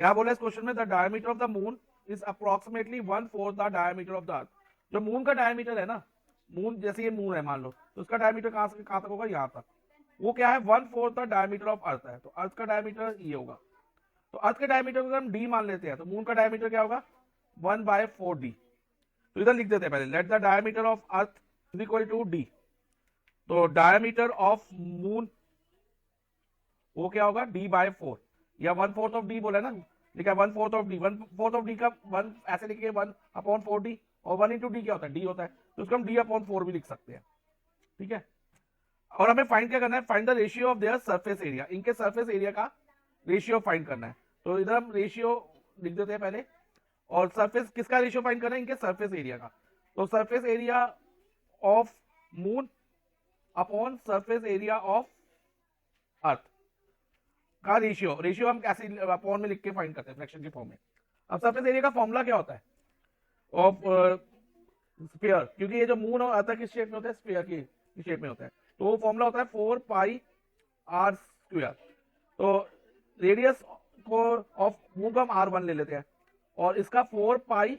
क्या बोला इस क्वेश्चन में, the diameter of the moon is approximately 1/4 the diameter of the earth. जो मून का डायमीटर है ना, मून जैसे ये मून है मान लो, तो उसका डायमीटर कहां से कहां तक होगा, यहाँ तक। वो क्या है, 1/4 द डायमीटर ऑफ अर्थ है, तो अर्थ का डायमीटर ये होगा। तो अर्थ के डायमीटर को अगर हम डी मान लेते हैं तो मून का डायमीटर क्या होगा, 1/4d। तो इधर लिख देते हैं पहले, let the diameter of earth is equal to D. तो डायमीटर ऑफ मून वो क्या होगा, d/4, या 1/4 ऑफ डी बोला ना, लिखा 1/4 ऑफ डी। 1/4 ऑफ डी का 1 ऐसे लिखिए 1/4d, और 1 इंटू डी क्या होता है, डी होता है, तो उसको हम d/4 भी लिख सकते हैं। ठीक है, और हमें फाइंड क्या करना है, find the ratio of their surface area. इनके सरफेस एरिया का रेशियो फाइंड करना है। तो इधर हम रेशियो लिख देते हैं पहले, और सरफेस किसका रेशियो फाइंड करना है, इनके सरफेस एरिया का। तो surface area of moon upon surface area of earth का रेशियो हम कैसे अपॉन में लिख के फाइंड करते हैं, फ्रैक्शन के फॉर्म में। अब सरफेस एरिया का फॉर्मूला क्या होता है, ऑफ स्फीयर, क्योंकि ये जो मून और अर्थ किस शेप में होता है, स्फीयर की शेप में होता है, तो वो फॉर्मूला होता है 4πr²। तो रेडियस को ऑफ मून को हम r1 ले लेते हैं, और इसका 4πr²।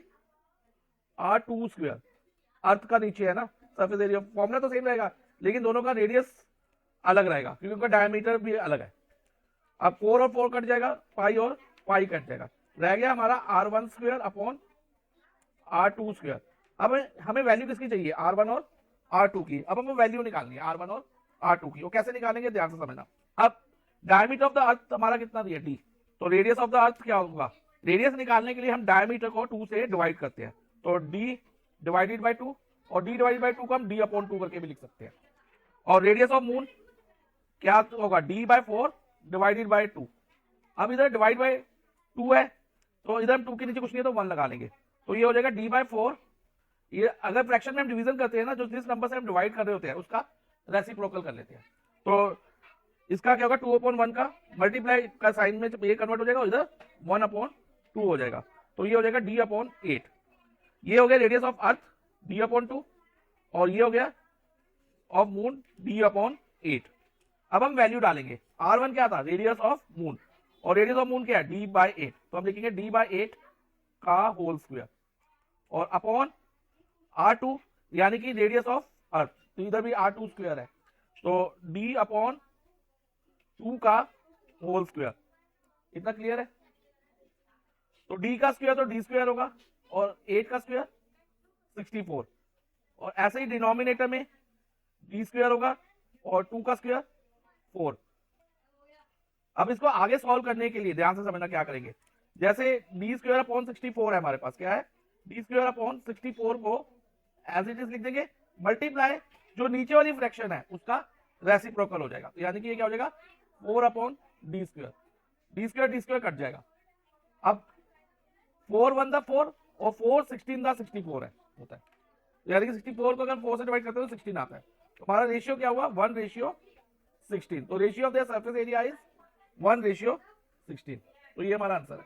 अर्थ का नीचे है ना सरफेस एरिया, फॉर्मूला तो सेम रहेगा, लेकिन दोनों का रेडियस अलग रहेगा क्योंकि उनका डायमीटर भी अलग है। अब 4 और 4 कट जाएगा, पाई और पाई कट जाएगा, रह गया हमारा r1² अपॉन r2²। अब हमें वैल्यू किसकी चाहिए, r1 और r2 की। अब हमें वैल्यू निकालनी है r1 और r2 की, वो कैसे निकालेंगे ध्यान से समझना। अब डायमीटर ऑफ द अर्थ हमारा कितना दिया, d। तो रेडियस ऑफ द अर्थ क्या होगा, रेडियस निकालने के लिए हम डायमीटर को 2 से डिवाइड करते हैं, तो d डिवाइडेड बाई 2, और d डिवाइडेड बाई 2 को हम d/2 करके भी लिख सकते हैं। और रेडियस ऑफ मून क्या होगा, d/4 डिवाइडेड बाई 2। अब इधर डिवाइड बाई 2 है, तो इधर हम 2 के नीचे कुछ नहीं है तो 1 लगा लेंगे, तो ये हो जाएगा d/4। ये अगर फ्रैक्शन में हम डिवीजन करते हैं ना, जो जिस नंबर से हम डिवाइड कर रहे होते हैं उसका रेसिप्रोकल कर लेते हैं। तो इसका क्या होगा, 2/1 का मल्टीप्लाई का साइन में ये कन्वर्ट हो जाएगा, इधर 1/2 हो जाएगा, तो ये हो जाएगा d/8। ये हो गया रेडियस ऑफ अर्थ d/2, और ये हो गया ऑफ मून d/8। अब हम वैल्यू डालेंगे, r1 क्या था, रेडियस ऑफ मून, और रेडियस ऑफ मून क्या है, d/8, तो हम लिखेंगे d/8 का होल स्क्वायर, और अपॉन r2 यानी कि रेडियस ऑफ अर्थ, तो इधर भी r2² है, तो d/2 का होल स्क्वायर। इतना क्लियर है। तो d का स्क्वायर तो d² होगा, और 8 का स्क्वायर 64, और ऐसे ही डिनोमिनेटर में d² होगा और 2 का स्क्वायर 4। अब इसको आगे सॉल्व करने के लिए ध्यान से समझना क्या करेंगे, जैसे d²/64 है हमारे पास, क्या है d²/64 को एज इट इज लिख देंगे, मल्टीप्लाई जो नीचे वाली फ्रैक्शन है उसका रेसिप्रोकल हो जाएगा, यानी कि ये क्या हो जाएगा 4/d², d² कट जाएगा। अब 4×1 और 4×16 है होता है, यानी कि 64 को अगर 4 से डिवाइड करते हैं तो 16 आता है। तो हमारा रेशियो क्या हुआ, 1/16। तो ratio of the surface area is 1/16। तो ये हमारा आंसर है।